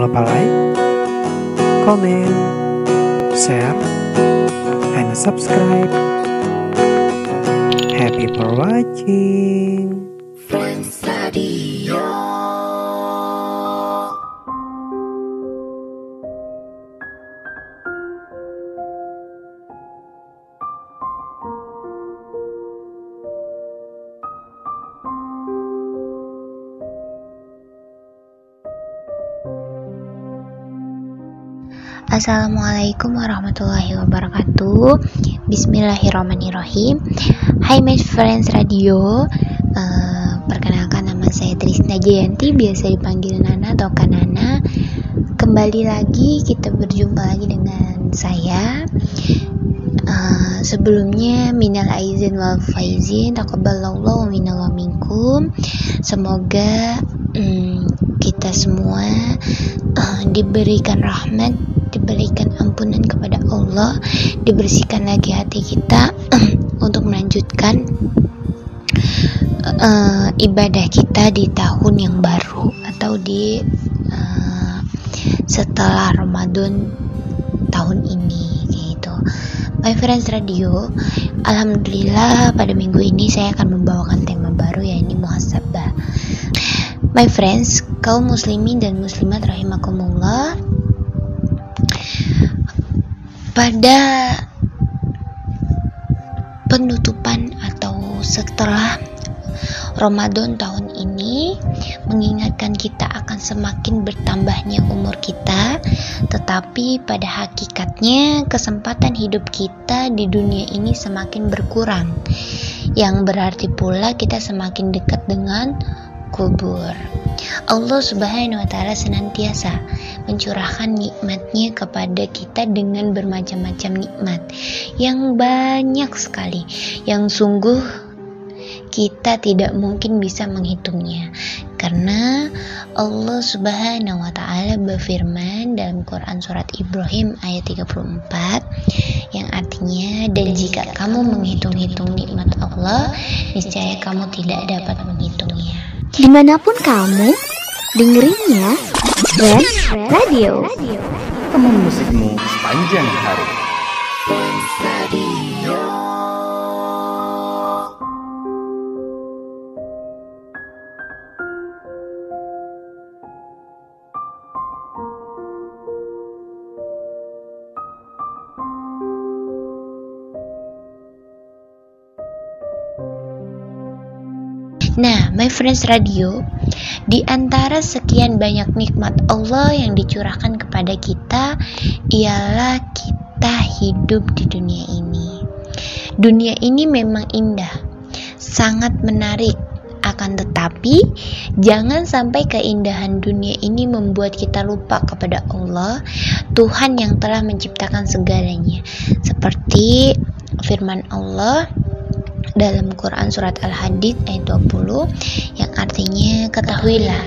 lupa like, comment, share, and subscribe. Happy for watching. Friends Radio. Assalamualaikum warahmatullahi wabarakatuh. Bismillahirrahmanirrahim. Hai my friends radio. Perkenalkan, nama saya Trisna Jayanti, biasa dipanggil Nana atau Kanana. Kembali lagi, kita berjumpa lagi dengan saya. Sebelumnya minal aizin wal faizin, taqabbalallahu minna wa minkum. Semoga kita semua diberikan rahmat, diberikan ampunan kepada Allah, dibersihkan lagi hati kita untuk melanjutkan ibadah kita di tahun yang baru atau di setelah Ramadan tahun ini gitu. My Friends Radio, alhamdulillah pada minggu ini saya akan membawakan tema baru, yaitu muhasabah. My friends, kaum muslimin dan muslimat rahimakumullah, pada penutupan atau setelah Ramadan tahun ini mengingatkan kita akan semakin bertambahnya umur kita, tetapi pada hakikatnya kesempatan hidup kita di dunia ini semakin berkurang, yang berarti pula kita semakin dekat dengan kubur. Allah Subhanahu wa Ta'ala senantiasa mencurahkan nikmatnya kepada kita dengan bermacam-macam nikmat yang banyak sekali, yang sungguh kita tidak mungkin bisa menghitungnya, karena Allah Subhanahu wa Ta'ala berfirman dalam Quran surat Ibrahim ayat 34 yang artinya, dan jika kamu menghitung-hitung nikmat Allah, niscaya kamu tidak dapat menghitungnya. Dimanapun kamu dengerinnya, Friends Radio. Teman musikmu sepanjang hari. Friends Radio. Nah, my friends radio, di antara sekian banyak nikmat Allah yang dicurahkan kepada kita ialah kita hidup di dunia ini. Dunia ini memang indah, sangat menarik, akan tetapi jangan sampai keindahan dunia ini membuat kita lupa kepada Allah, Tuhan yang telah menciptakan segalanya. Seperti firman Allah dalam Quran surat Al-Hadid ayat 20 yang artinya, ketahuilah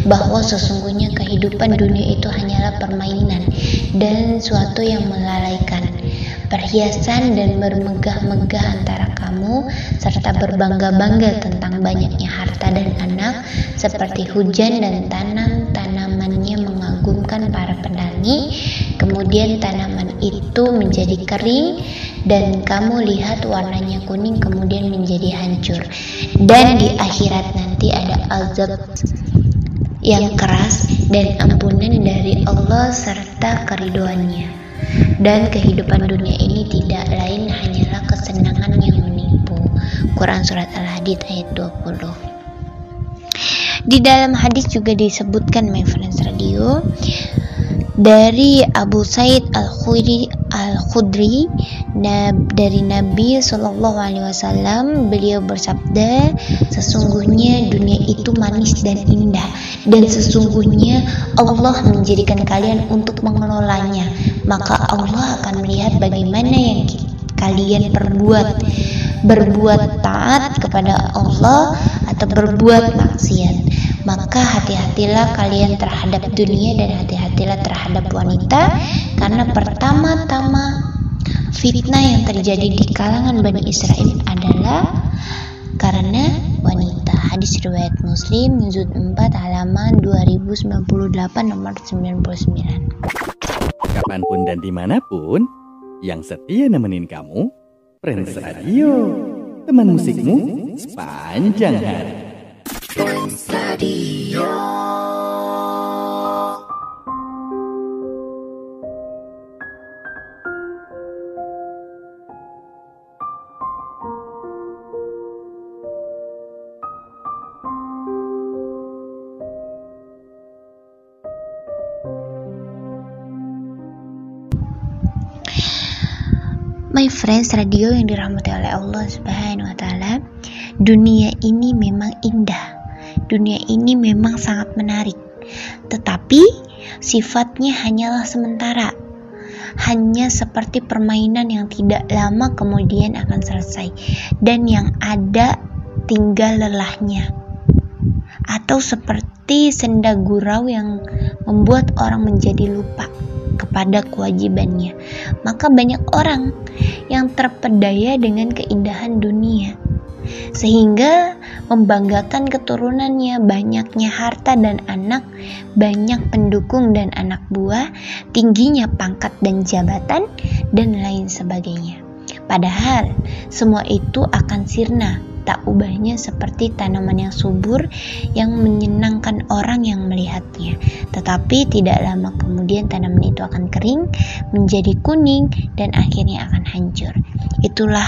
bahwa sesungguhnya kehidupan dunia itu hanyalah permainan dan suatu yang melalaikan, perhiasan dan bermegah-megah antara kamu, serta berbangga-bangga tentang banyaknya harta dan anak, seperti hujan dan tanamannya mengagumkan para petani, kemudian tanaman itu menjadi kering dan kamu lihat warnanya kuning kemudian menjadi hancur, dan di akhirat nanti ada azab yang keras dan ampunan dari Allah serta keriduannya. Dan kehidupan dunia ini tidak lain hanyalah kesenangan yang menipu. Quran surat Al-Hadid ayat 20. Di dalam hadis juga disebutkan, my friends radio, dari Abu Sa'id Al-Khudri dari Nabi SAW, beliau bersabda, sesungguhnya dunia itu manis dan indah, dan sesungguhnya Allah menjadikan kalian untuk mengelolanya, maka Allah akan melihat bagaimana yang kalian berbuat taat kepada Allah atau berbuat maksiat. Maka hati-hatilah kalian terhadap dunia dan hati-hatilah terhadap wanita, karena pertama-tama fitnah yang terjadi di kalangan Bani Israel adalah karena wanita. Hadis Hadis riwayat Muslim juz 4 halaman 2098 nomor 99. Kapanpun dan dimanapun, yang setia nemenin kamu, Friends Radio, teman musikmu sepanjang hari. Friends Radio. My friends radio yang dirahmati oleh Allah Subhanahu wa taala, dunia ini memang indah. Dunia ini memang sangat menarik. Tetapi sifatnya hanyalah sementara. Hanya seperti permainan yang tidak lama kemudian akan selesai dan yang ada tinggal lelahnya. Atau seperti senda gurau yang membuat orang menjadi lupa kepada kewajibannya. Maka banyak orang yang terpedaya dengan keindahan dunia sehingga membanggakan keturunannya, banyaknya harta dan anak, banyak pendukung dan anak buah, tingginya pangkat dan jabatan, dan lain sebagainya. Padahal semua itu akan sirna, tak ubahnya seperti tanaman yang subur yang menyenangkan orang yang melihatnya. Tetapi tidak lama kemudian tanaman itu akan kering, menjadi kuning, dan akhirnya akan hancur. Itulah,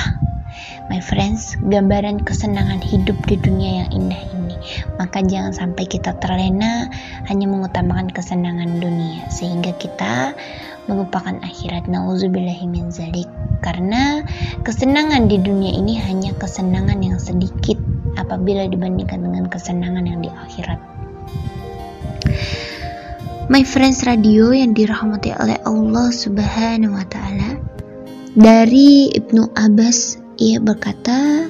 my friends, gambaran kesenangan hidup di dunia yang indah ini. Maka jangan sampai kita terlena hanya mengutamakan kesenangan dunia sehingga kita melupakan akhirat. Nauzubillahi min dzalik. Karena kesenangan di dunia ini hanya kesenangan yang sedikit apabila dibandingkan dengan kesenangan yang di akhirat. My friends radio yang dirahmati oleh Allah Subhanahu wa taala, dari Ibnu Abbas, ia berkata,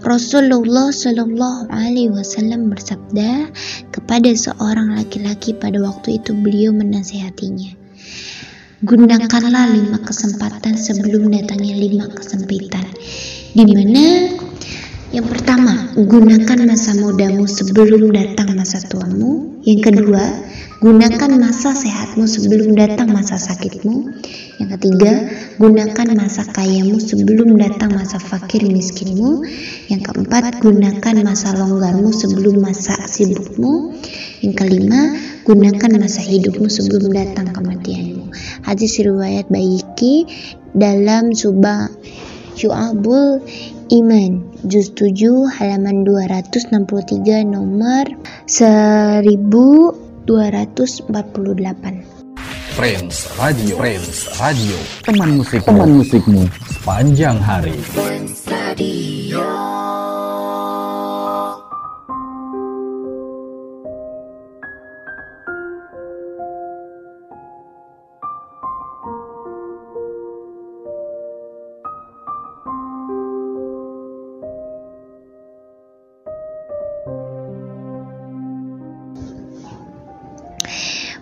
Rasulullah Shallallahu Alaihi Wasallam bersabda kepada seorang laki-laki pada waktu itu, beliau menasihatinya, gunakanlah 5 kesempatan sebelum datangnya 5 kesempitan. Di mana yang pertama, gunakan masa mudamu sebelum datang masa tuamu. Yang kedua, gunakan masa sehatmu sebelum datang masa sakitmu. Yang ketiga, gunakan masa kayamu sebelum datang masa fakir miskinmu. Yang keempat, gunakan masa longgarmu sebelum masa sibukmu. Yang kelima, gunakan masa hidupmu sebelum datang kematianmu. Hadis riwayat Baihaqi dalam Syu'abul Iman juz 7 halaman 263 nomor 1248. Friends Radio, teman musikmu sepanjang hari. Friends Radio.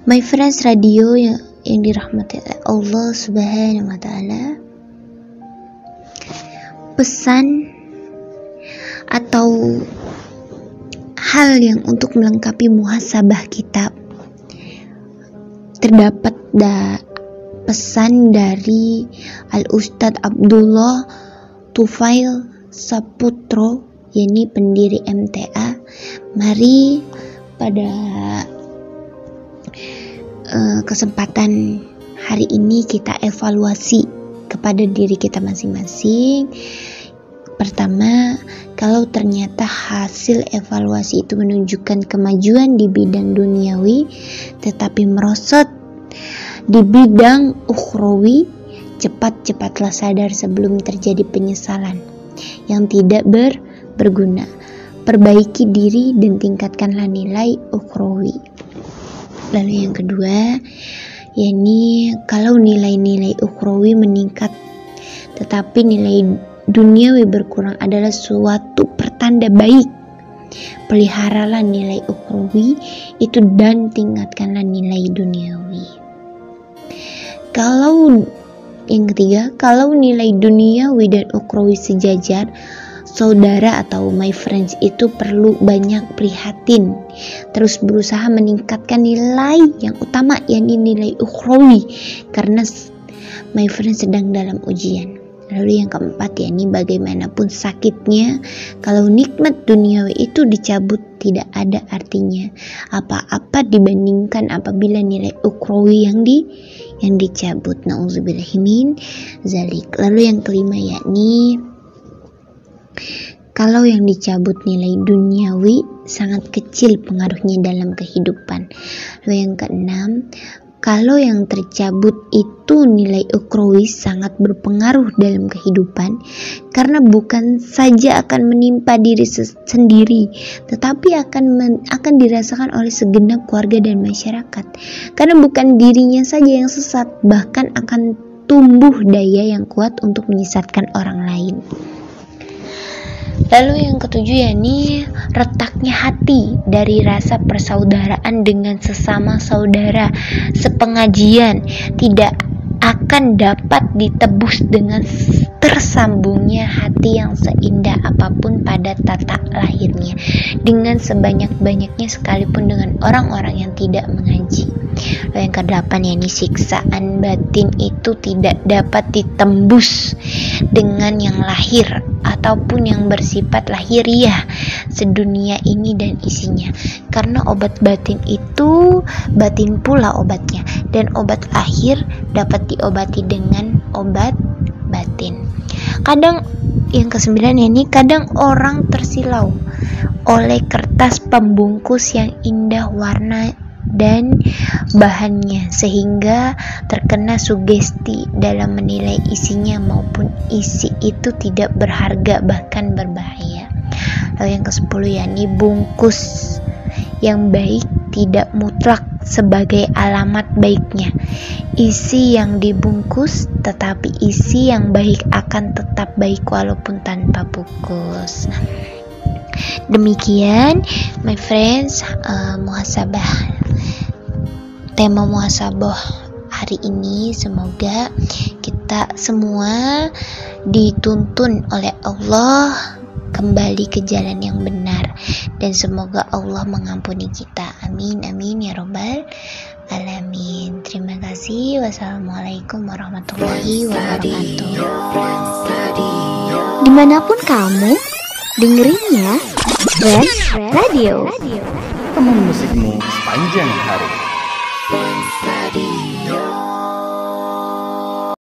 My friends radio yang dirahmati oleh Allah Subhanahu wa taala, pesan atau hal yang untuk melengkapi muhasabah kita, terdapat pesan dari Al-Ustadz Abdullah Tufail Saputro, yakni pendiri MTA. Mari pada kesempatan hari ini kita evaluasi kepada diri kita masing-masing. Pertama, kalau ternyata hasil evaluasi itu menunjukkan kemajuan di bidang duniawi tetapi merosot di bidang ukhrawi, cepat-cepatlah sadar sebelum terjadi penyesalan yang tidak berguna. Perbaiki diri dan tingkatkanlah nilai ukhrawi. Lalu yang kedua, yakni kalau nilai-nilai ukhrawi meningkat tetapi nilai duniawi berkurang adalah suatu pertanda baik. Peliharalah nilai ukhrawi itu dan tingkatkanlah nilai duniawi. Kalau yang ketiga, kalau nilai duniawi dan ukhrawi sejajar, saudara atau my friends itu perlu banyak prihatin, terus berusaha meningkatkan nilai yang utama, yakni nilai ukhrawi, karena my friends sedang dalam ujian. Lalu yang keempat, yakni bagaimanapun sakitnya, kalau nikmat duniawi itu dicabut tidak ada artinya apa-apa dibandingkan apabila nilai ukhrawi yang dicabut. Nauzubillahi min zalik. Lalu yang kelima, yakni kalau yang dicabut nilai duniawi sangat kecil pengaruhnya dalam kehidupan. Lalu yang keenam, kalau yang tercabut itu nilai ukhrawi sangat berpengaruh dalam kehidupan, karena bukan saja akan menimpa diri sendiri, tetapi akan dirasakan oleh segenap keluarga dan masyarakat. Karena bukan dirinya saja yang sesat, bahkan akan tumbuh daya yang kuat untuk menyesatkan orang lain. Lalu yang ketujuh, yakni retaknya hati dari rasa persaudaraan dengan sesama saudara sepengajian tidak akan dapat ditebus dengan tersambungnya hati yang seindah apapun pada tata lahirnya, dengan sebanyak-banyaknya sekalipun dengan orang-orang yang tidak mengaji. Lalu yang kedelapan, yakni siksaan batin itu tidak dapat ditembus dengan yang lahir ataupun yang bersifat lahiriah sedunia ini dan isinya, karena obat batin itu batin pula obatnya, dan obat lahir dapat diobati dengan obat batin. Kadang yang kesembilan, ini kadang orang tersilau oleh kertas pembungkus yang indah warna dan bahannya, sehingga terkena sugesti dalam menilai isinya maupun isi itu tidak berharga bahkan berbahaya. Lalu yang ke-10, yakni bungkus yang baik tidak mutlak sebagai alamat baiknya isi yang dibungkus, tetapi isi yang baik akan tetap baik walaupun tanpa bungkus. Demikian my friends, muhasabah, tema muhasabah hari ini. Semoga kita semua dituntun oleh Allah kembali ke jalan yang benar, dan semoga Allah mengampuni kita. Amin amin ya robbal alamin. Terima kasih. Wassalamualaikum warahmatullahi wabarakatuh. Dimanapun kamu dengerinnya Friends Radio. Teman musikmu sepanjang hari.